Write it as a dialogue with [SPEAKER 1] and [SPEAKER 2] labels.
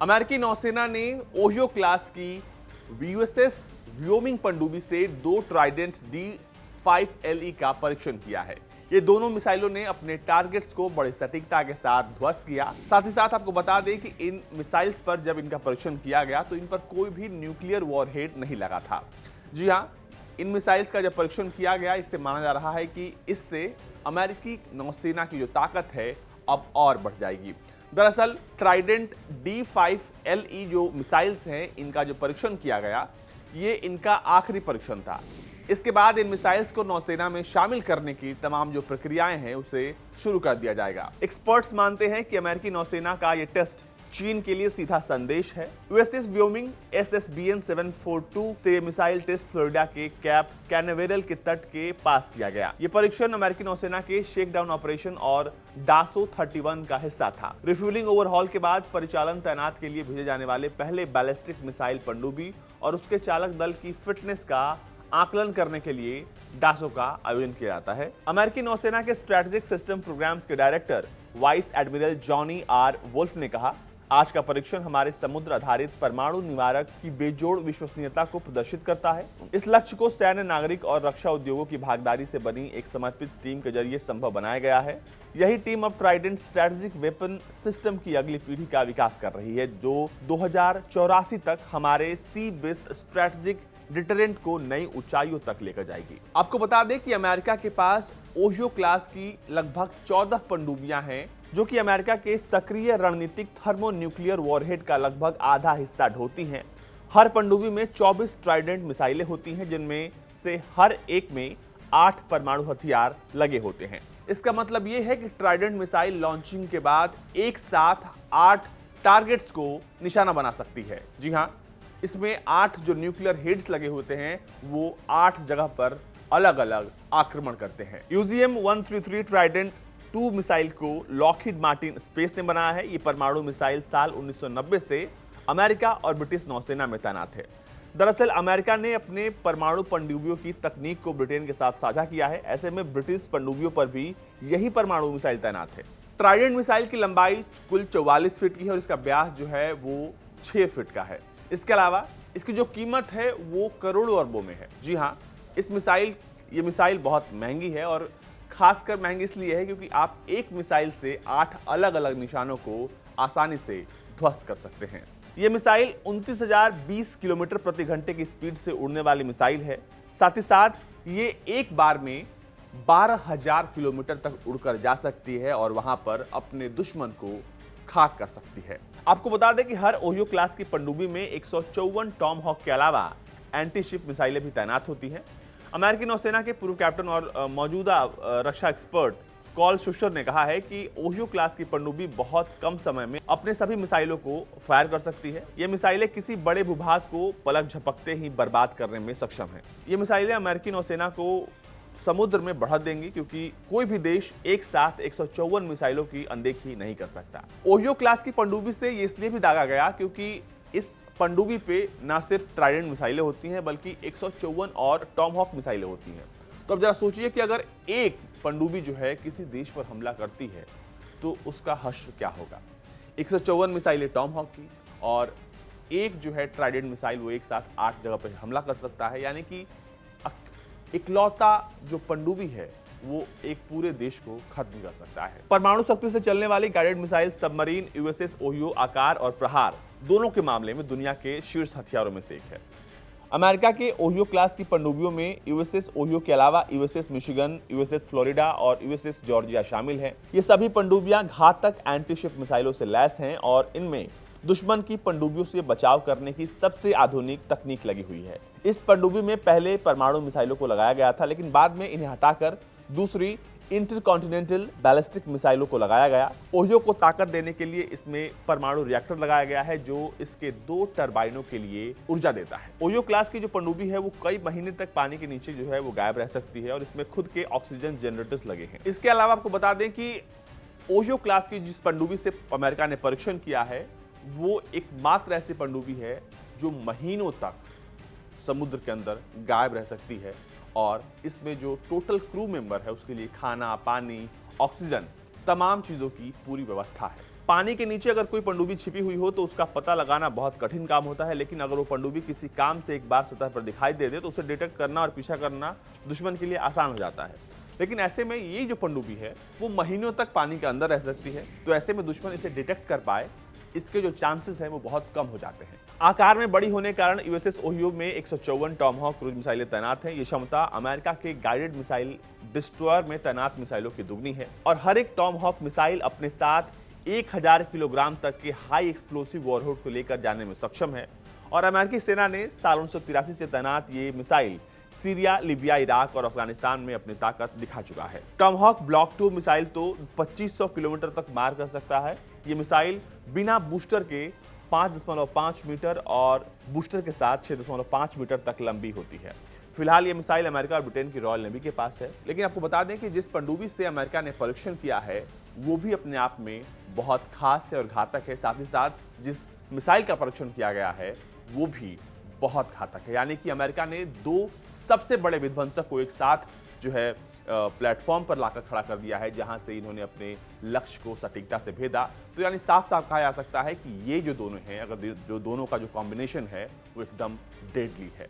[SPEAKER 1] अमेरिकी नौसेना ने ओहियो क्लास की यूएसएस व्योमिंग पनडुब्बी से 2 ट्राइडेंट D5LE का परीक्षण किया है। ये दोनों मिसाइलों ने अपने टारगेट्स को बड़ी सटीकता के साथ ध्वस्त किया। साथ ही साथ आपको बता दें कि इन मिसाइल्स पर जब इनका परीक्षण किया गया तो इन पर कोई भी न्यूक्लियर वॉरहेड नहीं लगा था। जी हां, इन मिसाइल्स का जब परीक्षण किया गया, इससे माना जा रहा है कि इससे अमेरिकी नौसेना की जो ताकत है अब और बढ़ जाएगी। दरअसल ट्राइडेंट D5LE जो मिसाइल्स हैं, इनका जो परीक्षण किया गया, ये इनका आखिरी परीक्षण था। इसके बाद इन मिसाइल्स को नौसेना में शामिल करने की तमाम जो प्रक्रियाएं हैं उसे शुरू कर दिया जाएगा। एक्सपर्ट्स मानते हैं कि अमेरिकी नौसेना का ये टेस्ट चीन के लिए सीधा संदेश है। यूएसएस व्योमिंग SSBN 742 से मिसाइल टेस्ट फ्लोरिडा के कैप कैनावेरल के तट के पास किया गया। ये परीक्षण अमेरिकी नौसेना के शेकडाउन ऑपरेशन और डासो 31 का हिस्सा था। रिफ्यूलिंग ओवरहॉल के बाद परिचालन तैनात के लिए भेजे जाने वाले पहले बैलिस्टिक मिसाइल पनडुब्बी और उसके चालक दल की फिटनेस का आकलन करने के लिए डासो का आयोजन किया जाता है। अमेरिकी नौसेना के स्ट्रेटेजिक सिस्टम प्रोग्राम्स के director vice admiral Johnny R Wolf ने कहा, आज का परीक्षण हमारे समुद्र आधारित परमाणु निवारक की बेजोड़ विश्वसनीयता को प्रदर्शित करता है। इस लक्ष्य को सैन्य, नागरिक और रक्षा उद्योगों की भागीदारी से बनी एक समर्पित टीम के जरिए संभव बनाया गया है। यही टीम अब ट्राइडेंट स्ट्रेटेजिक वेपन सिस्टम की अगली पीढ़ी का विकास कर रही है, जो 2084 तक हमारे सी बेस स्ट्रेटेजिक डिटरेंट को नई ऊंचाइयों तक लेकर जाएगी। आपको बता दें कि अमेरिका के पास ओहियो क्लास की लगभग 14 पनडुब्बियां हैं, जो कि अमेरिका के सक्रिय रणनीतिक थर्मोन्यूक्लियर वॉरहेड का लगभग आधा हिस्सा ढोती हैं। हर पनडुब्बी में 24 ट्राइडेंट मिसाइलें होती हैं, जिनमें से हर एक में 8 परमाणु हथियार लगे होते हैं। इसका मतलब यह है कि ट्राइडेंट मिसाइल लॉन्चिंग के बाद एक साथ 8 टारगेट्स को निशाना बना सकती है। जी हां, इसमें 8 जो न्यूक्लियर हेड्स लगे होते हैं वो 8 जगह पर अलग अलग आक्रमण करते हैं। UGM-133 ट्राइडेंट 2 मिसाइल को लॉकहीड मार्टिन स्पेस ने बनाया है। ये परमाणु मिसाइल साल 1990 से अमेरिका और ब्रिटिश नौसेना में तैनात है। दरअसल अमेरिका ने अपने परमाणु पनडुब्बियों की तकनीक को ब्रिटेन के साथ साझा किया है। ऐसे में ब्रिटिश पनडुब्बियों पर भी यही परमाणु मिसाइल तैनात है। ट्राइडेंट मिसाइल की लंबाई कुल 44 फीट की है और इसका व्यास जो है वो 6 फीट का है। इसके अलावा इसकी जो कीमत है वो करोड़ों अरबों में है। जी हाँ, ये मिसाइल बहुत महंगी है और खासकर महंगी इसलिए है क्योंकि आप एक मिसाइल से 8 अलग अलग निशानों को आसानी से ध्वस्त कर सकते हैं। ये मिसाइल 29,020 किलोमीटर प्रति घंटे की स्पीड से उड़ने वाली मिसाइल है। साथ ही साथ ये एक बार में 12,000 किलोमीटर तक उड़कर जा सकती है और वहां पर अपने दुश्मन को खाक कर सकती है। आपको बता दें कि हर ओहियो क्लास की पनडुब्बी में 154 टॉम हॉक के अलावा एंटी शिप मिसाइलें भी तैनात होती हैं। अमेरिकी नौसेना के पूर्व कैप्टन और मौजूदा रक्षा एक्सपर्ट कॉल शुशर ने कहा है कि ओहियो क्लास की पनडुब्बी बहुत कम समय में अपने सभी मिसाइलों को फायर कर सकती है। ये मिसाइलें किसी बड़े भूभाग को पलक झपकते ही बर्बाद करने में सक्षम हैं। ये मिसाइलें अमेरिकी नौसेना को समुद्र में बढ़ा देंगी क्योंकि कोई भी देश एक साथ 154 मिसाइलों की अनदेखी नहीं कर सकता। ओहियो क्लास की पनडुब्बी से ये इसलिए भी दागा गया क्योंकि इस पनडुब्बी पे ना सिर्फ ट्राइडेंट मिसाइलें होती हैं बल्कि 154 और टॉम हॉक मिसाइलें होती हैं। तो अब जरा सोचिए कि अगर एक पनडुब्बी जो है किसी देश पर हमला करती है तो उसका हश्र क्या होगा। 154 मिसाइलें टॉम हॉक की और एक जो है ट्राइडेंट मिसाइल वो एक साथ 8 जगह पर हमला कर सकता है, यानी कि इकलौता जो पनडुब्बी है वो एक पूरे देश को खत्म कर सकता है। परमाणु शक्ति से चलने वाली guided missile submarine USS Ohio आकार और प्रहार दोनों के मामले में दुनिया के शीर्ष हथियारों में से एक है। अमेरिका के ओहियो क्लास की पनडुब्बियों में यूएसएस ओहियो के अलावा यूएसएस मिशिगन, यूएसएस फ्लोरिडा और यूएसएस जॉर्जिया शामिल हैं। ये सभी पनडुब्बियां घातक एंटी शिप मिसाइलों से लैस हैं और इनमें दुश्मन की पनडुब्बियों से बचाव करने की सबसे आधुनिक तकनीक लगी हुई है। इस पनडुब्बी में पहले परमाणु मिसाइलों को लगाया गया था, लेकिन बाद में इन्हें हटाकर दूसरी इंटरकॉन्टिनेंटल बैलिस्टिक मिसाइलों को लगाया गया। ओहियो को ताकत देने के लिए इसमें परमाणु रिएक्टर लगाया गया है जो इसके 2 टरबाइनों के लिए ऊर्जा देता है। ओहियो क्लास की जो पनडुब्बी है वो कई महीने तक पानी के नीचे जो है वो गायब रह सकती है और इसमें खुद के ऑक्सीजन जनरेटर्स लगे हैं। इसके अलावा आपको बता दें कि ओहियो क्लास की जिस पनडुब्बी से अमेरिका ने परीक्षण किया है वो एकमात्र ऐसी पनडुब्बी है जो महीनों तक समुद्र के अंदर गायब रह सकती है और इसमें जो टोटल क्रू मेंबर है उसके लिए खाना, पानी, ऑक्सीजन, तमाम चीज़ों की पूरी व्यवस्था है। पानी के नीचे अगर कोई पनडुब्बी छिपी हुई हो तो उसका पता लगाना बहुत कठिन काम होता है, लेकिन अगर वो पनडुब्बी किसी काम से एक बार सतह पर दिखाई दे दे तो उसे डिटेक्ट करना और पीछा करना दुश्मन के लिए आसान हो जाता है। लेकिन ऐसे में ये जो पनडुब्बी है वो महीनों तक पानी के अंदर रह सकती है, तो ऐसे में दुश्मन इसे डिटेक्ट कर पाए इसके जो चांसेस हैं वो बहुत कम हो जाते हैं। आकार में बड़ी होने के कारण यूएसएस ओहियो में 154 टॉमहॉक क्रूज मिसाइलें तैनात हैं। ये क्षमता अमेरिका के गाइडेड मिसाइल डिस्ट्रॉयर में तैनात मिसाइलों की दुगनी है और हर एक टॉमहॉक मिसाइल अपने साथ 1000 किलोग्राम तक के हाई एक्सप्लोसिव वॉरहेड को लेकर जाने में सक्षम है। और अमेरिकी सेना ने साल 1983 से तैनात ये मिसाइल सीरिया, लिबिया, इराक और अफगानिस्तान में अपनी ताकत दिखा चुका है। टॉमहॉक ब्लॉक 2 मिसाइल तो 2500 किलोमीटर तक मार कर सकता है। ये मिसाइल बिना बूस्टर के 5.5 मीटर और बूस्टर के साथ 6.5 मीटर तक लंबी होती है। फिलहाल ये मिसाइल अमेरिका और ब्रिटेन की रॉयल नेवी के पास है। लेकिन आपको बता दें कि जिस पनडुब्बी से अमेरिका ने परीक्षण किया है वो भी अपने आप में बहुत खास है और घातक है। साथ ही साथ जिस मिसाइल का परीक्षण किया गया है वो भी बहुत घातक है। यानी कि अमेरिका ने 2 सबसे बड़े विध्वंसक को एक साथ जो है प्लेटफॉर्म पर लाकर खड़ा कर दिया है, जहां से इन्होंने अपने लक्ष्य को सटीकता से भेदा। तो यानी साफ साफ कहा जा सकता है कि ये जो दोनों हैं, अगर जो दोनों का जो कॉम्बिनेशन है वो एकदम डेडली है।